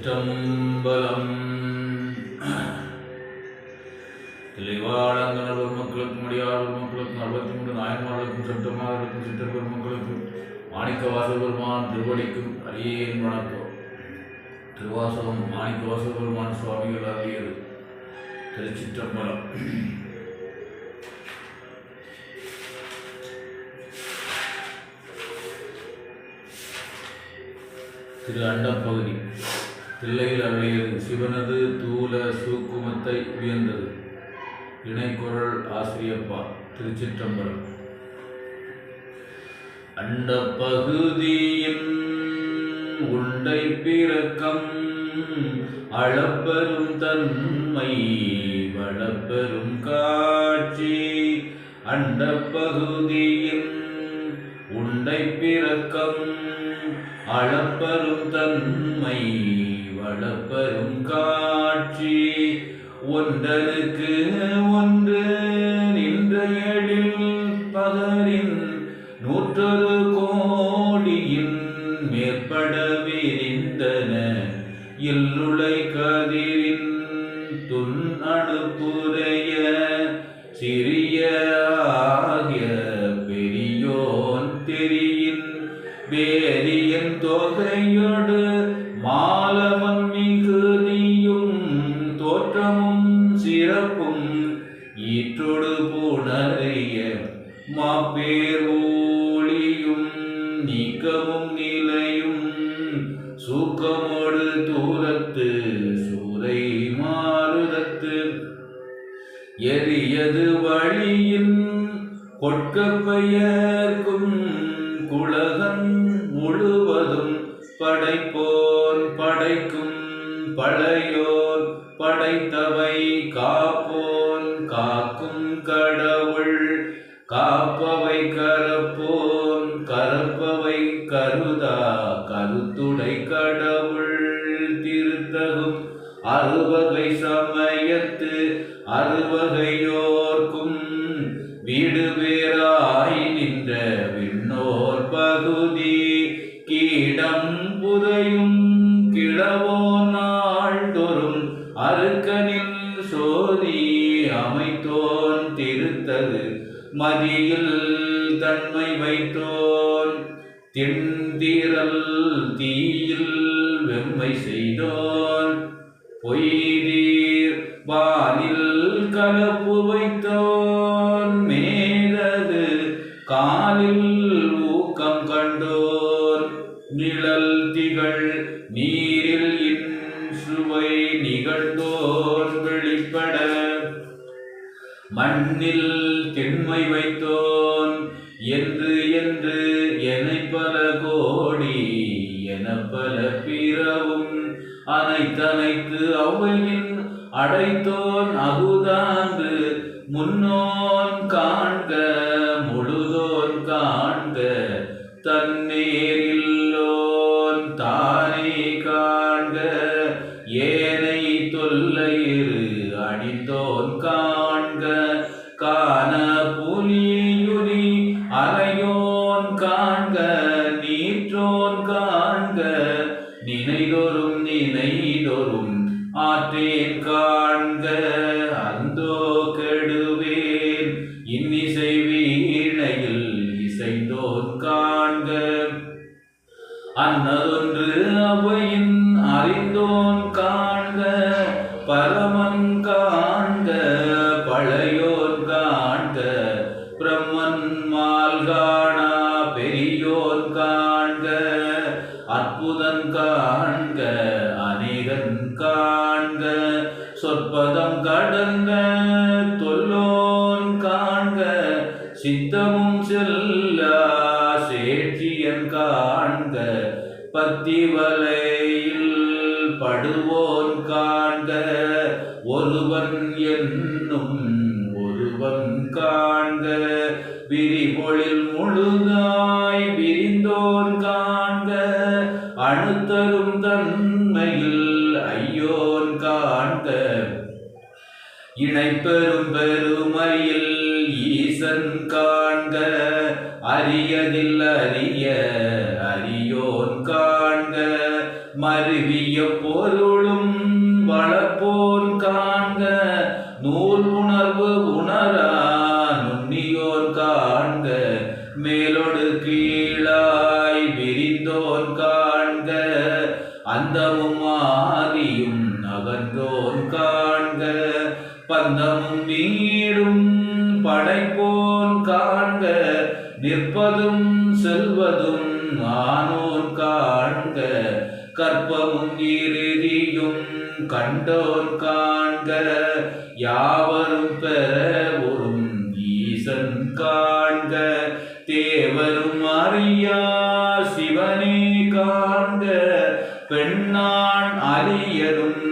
திருச்சிற்றம்பலம். திளைவாழந்தனர் பெருமக்களுக்கும் அடியார் பெருமக்களுக்கும் 63 நாயன்மார்களுக்கும் சட்டமார்களுக்கும் சிற்றர் பெருமக்களுக்கும் மாணிக்கவாச பெருமான் திருவடிக்கும் அடியேன் வணக்கம். திருவாசகம் மாணிக்கவாச பெருமான் சுவாமிகள் அருளியது. திருச்சிற்றம்பலம். திரு அண்டப்பகுதி. தில்லையில் அருளியது. சிவனது தூல சூக்குமத்தை வியந்தது. இணைக்குரல் ஆசிரியப்பா. திருச்சிற்றம்பலம். அண்டப்பகுதியின் உண்டை பிறக்கம் அளப்பெரும் தன்மை வளப்பெரும் காட்சி. அண்டப்பகுதியின் உண்டை பிறக்கம் அளப்பெரும் தன்மை வளப்பெரும் காட்சி. ஒன்றனுக்கு ஒன்று நின்ற எழில் பகரின் 100 கோடியின் மேற்பட விரிந்தன எல்லுளை கதிரின் துன் அணுப்புரைய சிறிய ஆகிய பெரியோன் தெரியின் வேரியன் தொகையோடு மாலவன் மிகுதியும் தோற்றமும் சிறப்பும் ஈற்றோடு புணரிய மாப்பேர் ஒளியும் நீக்கமும் நிலையும் சூக்கமோடு தூரத்து சூரை மாறுதத்து எரியது வழியின் கொட்க பெயர்க்கும் குலகன் முழுவதும் படைப்போன் படைக்கும் பழையோன் படைத்தவை காப்போன் காக்கும் கடவுள் காப்பவை கரப்போன் கரப்பவை கருதா கருத்துடை கடவுள் திருத்தகும் அறுவகை சமயத்து அறுவகையோர்க்கும் வீடு வேறாய் நின்ற விண்ணோர் பகுதி கீடம் புதையும் கிழவோ நாள்தோறும் அருக்கனில் சோதி அமைத்தோன் திருத்தது மதியில் தன்மை வைத்தோன் திண்திரல் தீயில் வெம்மை செய்தோன் பொய்தீர் வானில் கலப்பு வைத்தோன் மேலது காலில் ஊக்கம் கண்டோன் நிழல் திகழ் நீரில் இன்சுவை நிகழ்ந்தோன் வெளிப்பட மண்ணில் திண்மை வைத்தோன் என்று என்று எனைப்பல கோடி எனப்பல பிறவும் அனைத்தனைத்து அவையின் அடைத்தோன் அகுதாந்து முன்னோன் காண்க முழுதோன் காண்க தன்னேரில்லோன் தானே காண்க ஏனை தொல்லையிரு அடித்தோன் காண்க காண புலியுரி அறையோன் காண்க நீற்றோன் காண்க நினைதொரும் நினைதொரும் ஆற்றேன் காண்க அந்தோ கெடுவேன் இன்னிசை வீணையில் இசைந்தோன் காண்க அன்னதொன்று அவையின் அறிந்தோன் காண்க பரமன் காண்க பழையோன் காண்க பிரம்மன் மால்காணா பெரியோன் காண்க அற்புதன் காண்க அநேகன் காண்க சொற்பதம் கடந்த தொல்லோன் காண்க சித்தமும் செல்லா சேட்சியன் காண்க பத்திவலையில் படுவோன் காண்க ஒருவன் என்னும் ஒருவன் காண்க விரிபொழில் முழுதாய் விரிந்தோன் காண்க அணுத்தரும் தன்மையில் ஐயோன் காண்க இணைப்பெரும் பெருமையில் ஈசன் காண்க அரியதில் அரிய அரியோன் காண்க மருவிய பொருள் நூல் உணர்வு உணரா நுண்ணியோர் காண்க மேலொடு கீழாய் விரிந்தோன் காண்க அந்தமும் ஆதியும் அகன்றோன் காண்க பந்தமும் நீடும் படைப்போன் காண்க நிற்பதும் செல்வதும் ஆனோன் காண்க கற்பமும் இறுதியும் கண்டோன் காண்க யாவரும் பெறவும் ஈசன் காண்க தேவரும் அறியா சிவனே காண்க பெண்ணான் அரியரும்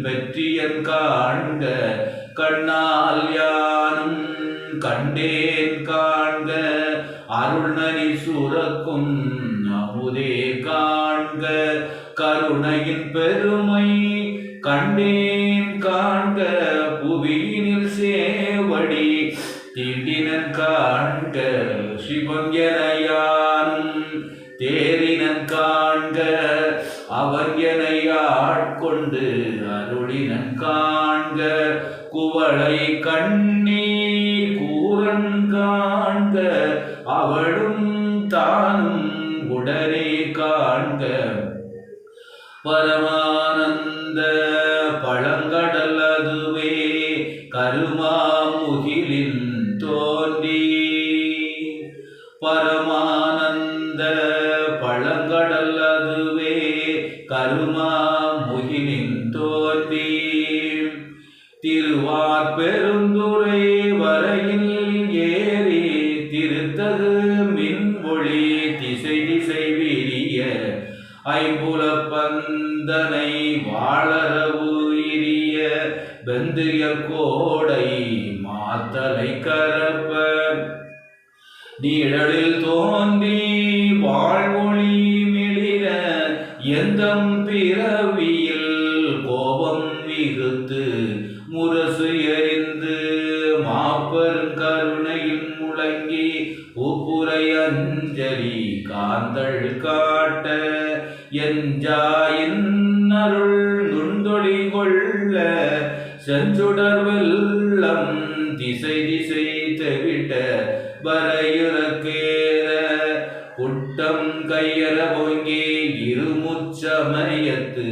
வெற்றியன் காண்க கண்ணால் யானும் கண்டேன் காண்க அருள்நனி சுரக்கும் அமுதே காண்க கருணையின் பெருமை கண்டேன் காண்க புவியினில் சேவடி தீண்டினன் காண்க சிவன் என யானும் தேரினன் காண்க அவன் என்னை ஆட்கொண்டு அருளினன் காண்க குவளை கண்ணீர் கூரன் காண்க அவளும் தானும் உடனே காண்க பரமானந்த பழங்கடல் அதுவே கருமாமுகிலின் தோன்றி பரமானந்த பழங்கடல் அதுவே கருமாமுகிலின் தோன்றி திருவார்பெருந்துறை வரையில் ஏறி திருத்தகு மின்மொழி திசை திசை விரிய ஐம்புலப்பந்தனை வாழறவு இரிய வெந்தியர் கோடை மாத்தலை கரப்ப நீழலில் தோன்றி வாழ்வொளி மிளிர எந்தம் பிறவியில் கோபம் மிகுத்து முரசு எறிந்து மாப்பெரும் கருணையில் முழங்கி உப்புரை அஞ்சலி காந்தள் காட்ட எஞ்சாயின் அருள் நுண்தொழி கொள்ள செஞ்சுடர் வெள்ளம் திசை திசை தெவிட்ட வரையுறக்கேற குட்டம் கையற பொங்கி இருமுச்சமயத்து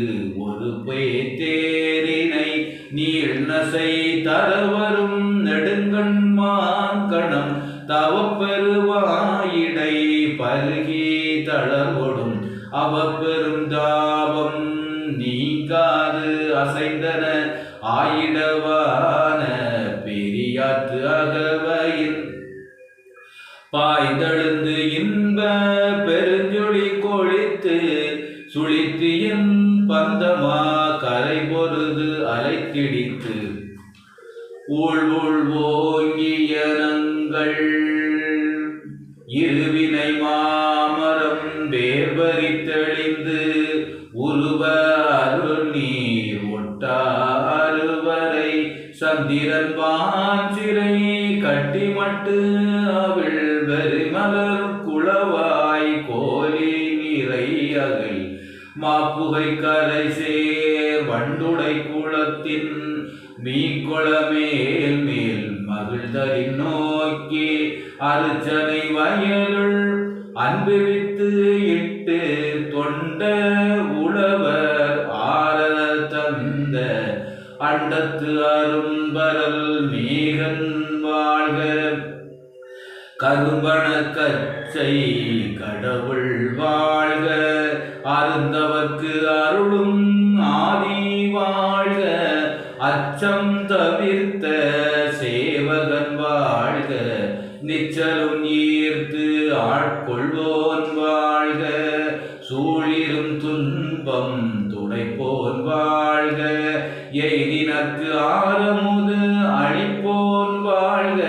ஒரு பேத்தேரினை நீள் நசை தரவரும் நெடுங்கண்மாங்கணம் தவப்பெருவாயிடை பருகி தளர்வொடும் அவப்பெரும் தாபம் நீங்காது அசைந்தன ஆயிடவான பெரியாற்று அகவையில் பாய்ந்தெழுந்து இன்ப பெருஞ்சொலி கொழித்து சுழித்தியின் பந்தமா கரை பொருது அலைத்திடித்து ஊழ் ஓங்கியனங்கள் இருவினை மாமரம் வேர்வரித்தெளிந்து உருவ அருள் நீர் ஒட்டாறுவரை சந்திரன் வாஞ்சிரை கட்டிமட்டு அவிழ் வெறிமலர் குளவாய் கோலி நிறை அகை மாப்புகை கரை சேர் வண்டுடை குளத்தின் மீக்குள மேல் மேல் மகிழ்தரின் நோக்கி அருச்சனை வயலுள் அன்புவித்து இட்டு தொண்ட உழவர் ஆர தந்த அண்டத்து அரும்பரல் மேகன் வாழ்க கரும்பண கச்சை கடவுள் வாழ்க அருந்தவர்க்கு அருளும் ஆதி வாழ்க அச்சம் தவிர்த்த சேவகன் வாழ்க நிச்சலும் ஈர்த்து ஆட்கொள்வோன் வாழ்க சூழிரும் துன்பம் துடைப்போன் வாழ்க எய்தினக்கு ஆரமுது அழிப்போன் வாழ்க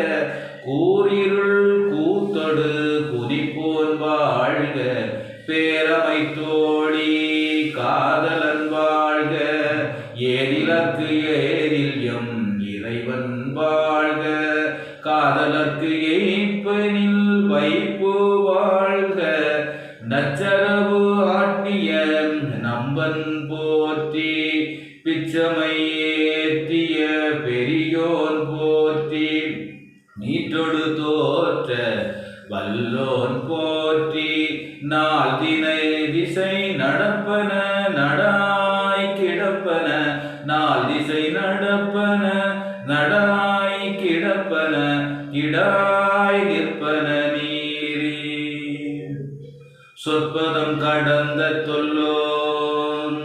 கூரிருள் கூத்தொடு குதிப்போன் வாழ்க பேரமை தோழி காதலன் வாழ்க ஏதிலக்கு ஏதில் எம் இறைவன் வாழ்க காதலர்க்கு எய்ப்பனில் வைப்பு வாழ்க நச்சரவு ஆட்டிய நம்பன் போற்றி பிச்சமை ஏற்றிய பெரியோன் போற்றி நீற்றொடு தோற்ற வல்லோன் போற்றி நாள் திசை நடப்பன நடாய் கிடப்பன நாள் திசை நடப்பன நடாய் கிடப்பன கிடாய் நிற்பன நீரே சொற்பதம் கடந்த தொல்லோன்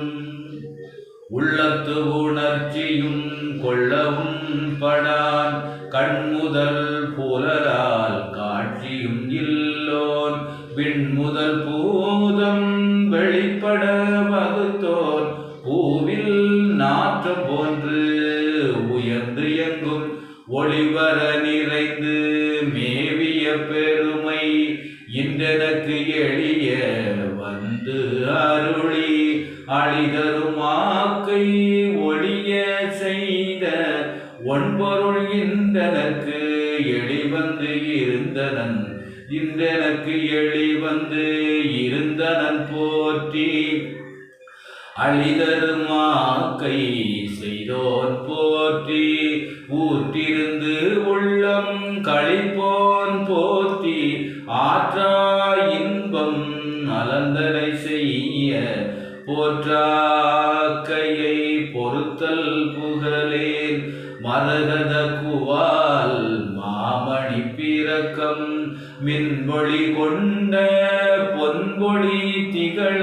உள்ளத்து உணர்ச்சியும் கொள்ளவும் படான் கண்முதல் புலரால் காட்சியும் இல்லோன் விண்முதல் பூதம் வெளிப்பட வகுத்தோன் பூவில் நாற்றம் போன்று உயர்ந்து எங்கும் ஒளிவர நிறைந்து மேவிய பெருமை இன்றெனக்கு எளிய வந்து அருளி அழிதரும் ஆக்கை ஒளிய செய்த ஒன்பொருள் இன்றெனக்கு எளிவந்து இருந்தனன் இன்றெனக்கு எளிவந்து இருந்தனன் போற்றி அழிதருமாக்கை செய்தோன் போற்றி ஊற்றிருந்து உள்ளம் களிப்போன் போற்றி ஆற்றா இன்பம் அலந்தனை செய்ய போற்றாக்கையை பொறுத்தல் புகழேன் மரகத குவால் மாமணி பிறக்கம் மின்மொழி கொண்ட பொன்மொழி திகழ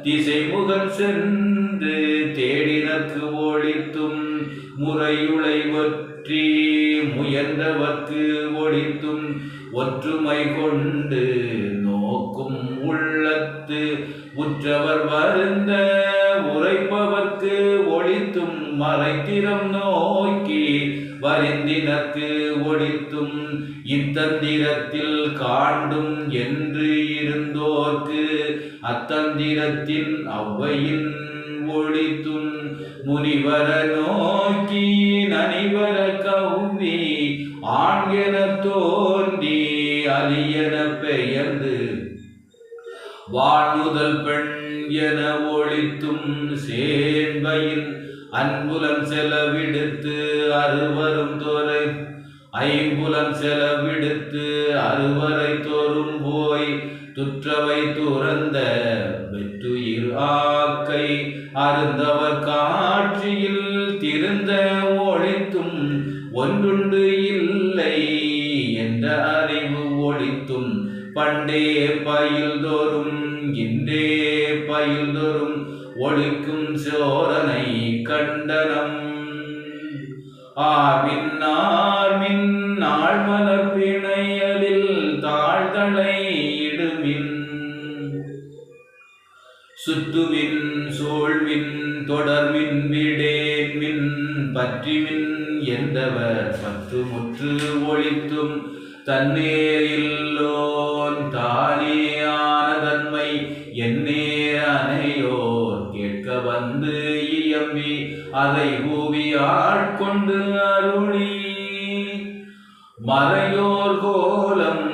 திசைமுகன் சென்று தேடினக்கு ஒழித்தும் முறையுளை ஒற்றி முயன்றவர்க்கு ஒழித்தும் ஒற்றுமை கொண்டு நோக்கும் உள்ளத்து உற்றவர் வருந்த உரைப்பவர்க்கு ஒழித்தும் மறைத்திறம் நோக்கி வரிந்தினக்கு ஒழித்தும் இத்தந்திரத்தில் காண்டும் என்று இருந்தோர்க்கு அத்தந்திரத்தின் அவ்வையின் ஒழித்தும் முனிவர நோக்கி நனிவர கவ்வி ஆண்கென தோன்றி அலியன பெயர்ந்து வாழ்முதல் பெண் என ஒழித்தும் சேர்வையின் அன்புலன் செலவிடுத்து அறுவரும் தோரை ஐம்புலன் செலவிடுத்து அறுவரை தோறும் போய் துற்றவை துறந்த வெற்றுயிர் ஆக்கை அருந்தவர் காட்சியில் திருந்த ஒழித்தும் ஒன்றுண்டு இல்லை என்ற அறிவு ஒழித்தும் பண்டே பயில்தோறும் இன்றே பயில்தோறும் ஒழிக்கும் சோதனை கண்டனம் ஆவின் ஆர்மின் ஆழ்மலர் பிணையலில் தாழ்தலை இடுமின் சுத்துமின் சோழ்மின் தொடர்மின் விடேன்மின் பற்றிமின் என்றவர் பற்று முற்று ஒழித்தும் தன்னேரில்லோன் தானே ஆனதன்மை என்னே அனையோர் கேட்க வந்து இயம்பி அதை கூவி ஆட்கொண்டு அருளி மறையோர் கோலம்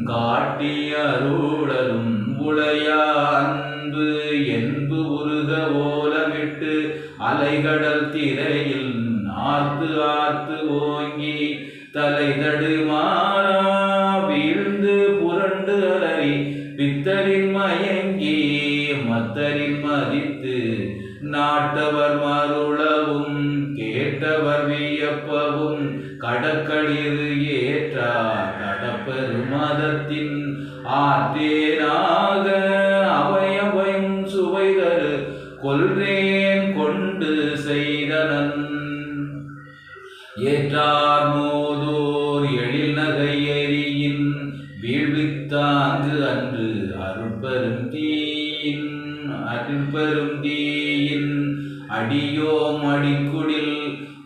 காட்டி அருளலும் உளையா அன்பு என்பு உருக ஓலமிட்டு அலைகடல் திரையில் ஆர்த்து ஆர்த்து ஓங்கி தலை தடுமாறா வீழ்ந்து புரண்டு அலறி பித்தரின் மயங்கி மத்தரின் மதித்து நாட்டவர் மருளவும் கேட்டவர் வியப்பவும் கடற்களிர் ஏற்றார் கடப்பெருமதத்தின் ஆற்றேனாக அவையவையும் சுவைதரு கொல்றேன் கொண்டு செய்தனன் ஏற்றார் மோதோர் எழில் நகை எரியின் வீழ்வித்தாங்கு அன்று அருட்பெரும் தீயின் அடியோம் அடிக்குடில்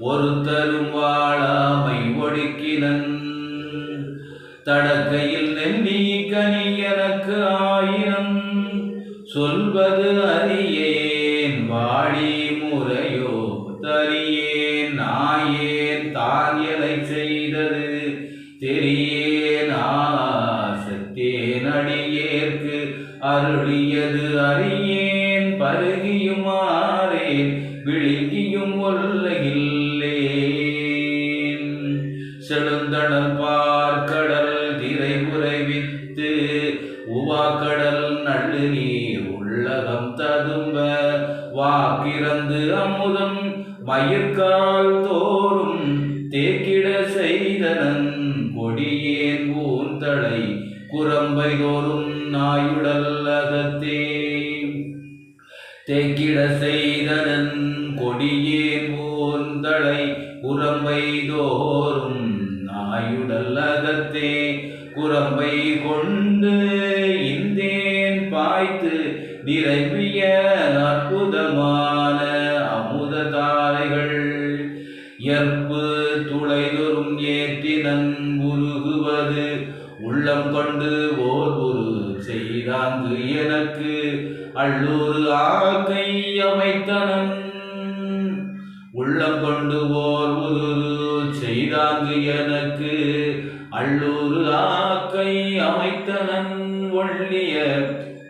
ஒரு தரும் வாழாமை ஒடுக்கினன் தடக்கையில் நெல்லி கனி எனக்கு ஆயிரம் சொல்வது அறியேன் வாழி முறையோ தரியேன் நாயேன் தான் எனை செய்தது தெரியேன் ஆசத்தேன் அடியேற்கு அருளியது அறியேன் பருகியும் ஆறேன் விழுங்கியும் ஒல்லையில்லே செழுந்தடல் பார்க்கடல் திரை உறைவித்து உவாக்கடல் நள்ளு நீர் உள்ளகம் ததும்ப வாக்கிறந்து அமுதம் மயிர்கால் தோறும் தேக்கிட செய்தனன் கொடியேன் ஊந்தளை குரம்பை தோறும் நாயுடல் அகத்தே தேக்கிட செய்தனன் கொடியேன் ஊந்தளை குரம்பை தோறும் நாயுடல் அகத்தே குரம்பை கொண்டு இந்தேன் பாய்த்து நிறைவிய அற்புதமான அமுத தாரைகள் ஏற்பு துளைதொரும் ஏற்றினன் உருகுவது உள்ளம் கொண்டு ஓர் உரு செய்தாங்கு எனக்கு அள்ளூர் ஆக்கை அமைத்தனன் உள்ளம் கொண்டு ஓர் உரு செய்தாங்கு எனக்கு அள்ளூர் ஆக்கை அமைத்தனன் ஒள்ளிய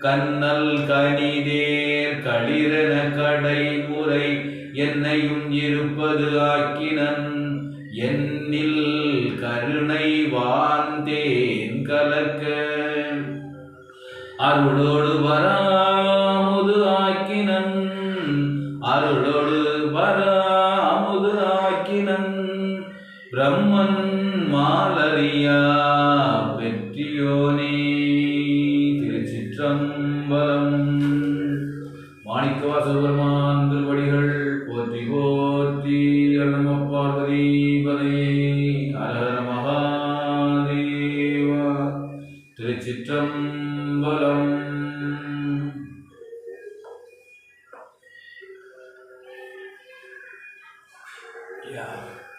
கண்ணல் கனிதேர் களிரென கடைமுறை என்னையும் இருப்பது ஆக்கினன் என்னில் கருணை வாந்தேன் கலக்க அருளோடு வராமுது ஆக்கினன் அருளோடு வராமுது ஆக்கினன் பிரம்மன் மாலரியா பெற்றியோனே. திருச்சிற்றம்பலம். மாணிக்கவாசக பெருமான் திருவடிகள் போற்றி போற்றி. நம பார்வதி பதே ஹர மகாதேவா. திருச்சிற்றம்பலம். Yeah.